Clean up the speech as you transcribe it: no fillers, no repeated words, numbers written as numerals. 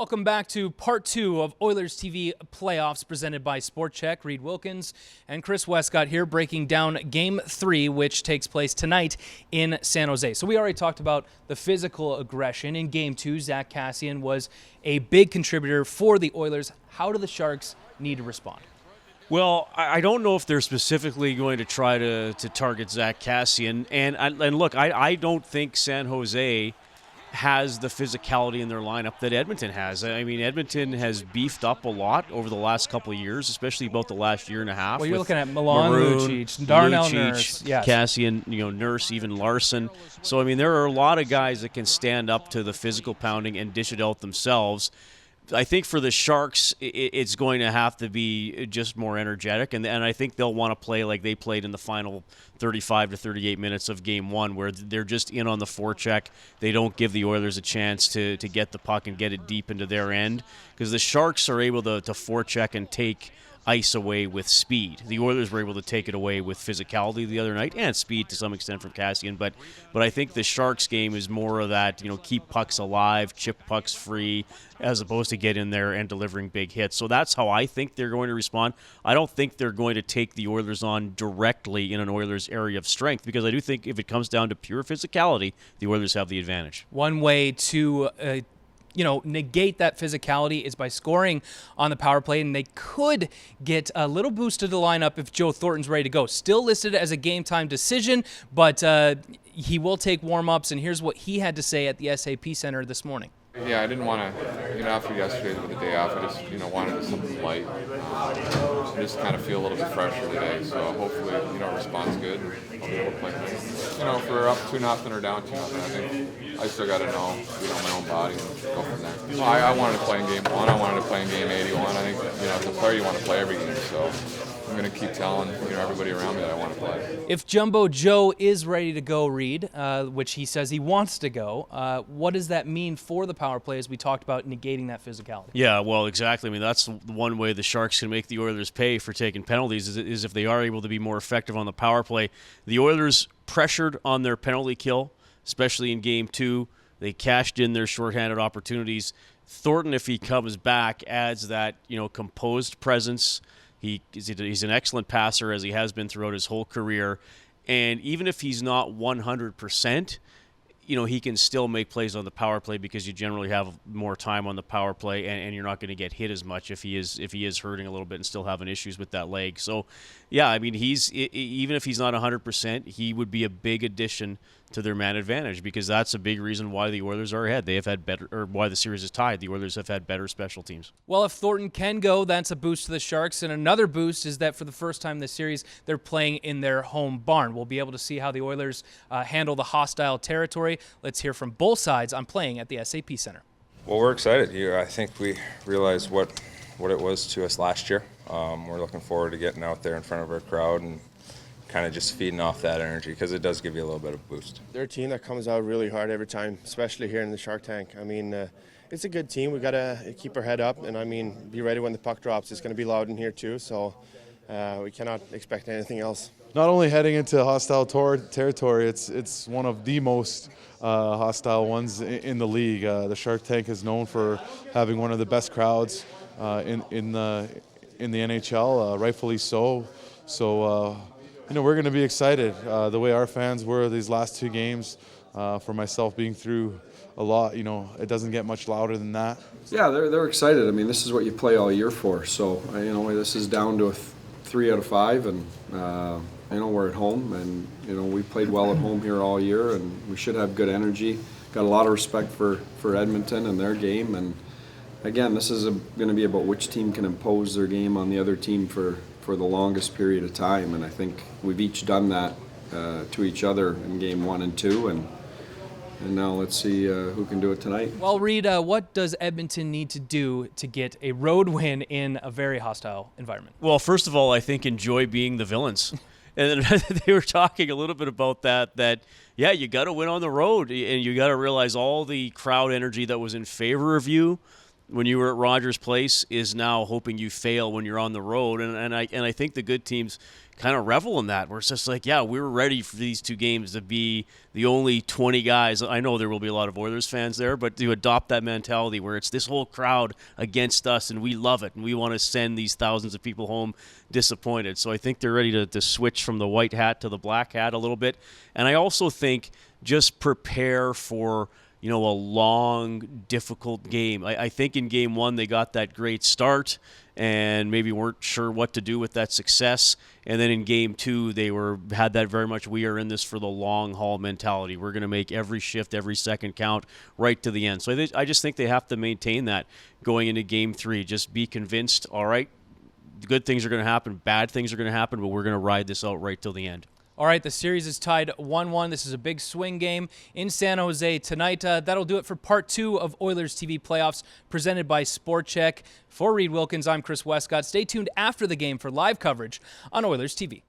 Welcome back to part two of Oilers TV playoffs presented by Sport Check. Reid Wilkins and Chris Wescott here breaking down Game 3, which takes place tonight in San Jose. So we already talked about the physical aggression. In Game 2, Zach Kassian was a big contributor for the Oilers. How do the Sharks need to respond? Well, I don't know if they're specifically going to try to target Zach Kassian. And look, I don't think San Jose has the physicality in their lineup that Edmonton has. I mean, Edmonton has beefed up a lot over the last couple of years, especially about the last year and a half. Well, you're looking at Milan Lucic, Darnell Nurse, yes. Kassian, Nurse, even Larson. So, I mean, there are a lot of guys that can stand up to the physical pounding and dish it out themselves. I think for the Sharks, it's going to have to be just more energetic, and I think they'll want to play like they played in the final 35 to 38 minutes of Game 1, where they're just in on the forecheck. They don't give the Oilers a chance to get the puck and get it deep into their end, because the Sharks are able to forecheck and take ice away with speed. The Oilers were able to take it away with physicality the other night, and speed to some extent from Kassian, but I think the Sharks game is more of that, keep pucks alive, chip pucks free, as opposed to get in there and delivering big hits. So that's how I think they're going to respond. I don't think they're going to take the Oilers on directly in an Oilers area of strength, because I do think if it comes down to pure physicality, the Oilers have the advantage. One way to negate that physicality is by scoring on the power play, and they could get a little boost to the lineup if Joe Thornton's ready to go. Still listed as a game-time decision, but he will take warm-ups, and here's what he had to say at the SAP Center this morning. Yeah, I didn't want to, after yesterday with the day off, I just, wanted something light. Just kind of feel a little bit fresher today, so hopefully, response good, and I'll be able to play. If we're up 2-0 or down 2-0, I think I still got to know, my own body and go from there. Well, I wanted to play in Game 1, I wanted to play in Game 81. I think, as a player, you want to play every game, so I'm going to keep telling, everybody around me that I want to play. If Jumbo Joe is ready to go, Reid, which he says he wants to go, what does that mean for the power play as we talked about negating that physicality? Yeah, well, exactly. I mean, that's one way the Sharks can make the Oilers pay for taking penalties is if they are able to be more effective on the power play. The Oilers pressured on their penalty kill, especially in Game 2. They cashed in their shorthanded opportunities. Thornton, if he comes back, adds that, composed presence. He's an excellent passer, as he has been throughout his whole career. And even if he's not 100%, he can still make plays on the power play, because you generally have more time on the power play, and you're not going to get hit as much if he is hurting a little bit and still having issues with that leg. So, yeah, I mean, even if he's not 100%, he would be a big addition to their man advantage, because that's a big reason why the Oilers are ahead. They have had better, or why the series is tied. The Oilers have had better special teams. Well, if Thornton can go, that's a boost to the Sharks, and another boost is that for the first time this series, they're playing in their home barn. We'll be able to see how the Oilers handle the hostile territory. Let's hear from both sides on playing at the SAP Center. Well, we're excited here. I think we realized what it was to us last year. We're looking forward to getting out there in front of our crowd and kind of just feeding off that energy, because it does give you a little bit of boost. They're a team that comes out really hard every time, especially here in the Shark Tank. I mean, it's a good team. We got to keep our head up and, be ready when the puck drops. It's going to be loud in here too, so we cannot expect anything else. Not only heading into hostile territory, it's one of the most hostile ones in the league. The Shark Tank is known for having one of the best crowds in the NHL, rightfully so. So, we're going to be excited. The way our fans were these last two games, for myself being through a lot, it doesn't get much louder than that. Yeah, they're excited. I mean, this is what you play all year for. So, this is down to a 3 out of 5, and we're at home, and we played well at home here all year, and we should have good energy. Got a lot of respect for Edmonton and their game, and again, this is going to be about which team can impose their game on the other team for the longest period of time, and I think we've each done that to each other in Game 1 and 2, and now let's see who can do it tonight. Well, Reid, what does Edmonton need to do to get a road win in a very hostile environment? Well, first of all, I think enjoy being the villains. And then they were talking a little bit about that, yeah, you got to win on the road, and you got to realize all the crowd energy that was in favor of you when you were at Rogers Place is now hoping you fail when you're on the road. And I think the good teams kind of revel in that, where it's just like, yeah, we were ready for these 2 games to be the only 20 guys. I know there will be a lot of Oilers fans there, but to adopt that mentality where it's this whole crowd against us and we love it and we want to send these thousands of people home disappointed. So I think they're ready to switch from the white hat to the black hat a little bit. And I also think just prepare for a long, difficult game. I think in game 1 they got that great start and maybe weren't sure what to do with that success. And then in game 2 they had that very much, we are in this for the long haul mentality. We're going to make every shift, every second count right to the end. So I just think they have to maintain that going into game 3. Just be convinced, all right, good things are going to happen, bad things are going to happen, but we're going to ride this out right till the end. All right, the series is tied 1-1. This is a big swing game in San Jose tonight. That'll do it for part 2 of Oilers TV Playoffs presented by Sport Check. For Reid Wilkins, I'm Chris Wescott. Stay tuned after the game for live coverage on Oilers TV.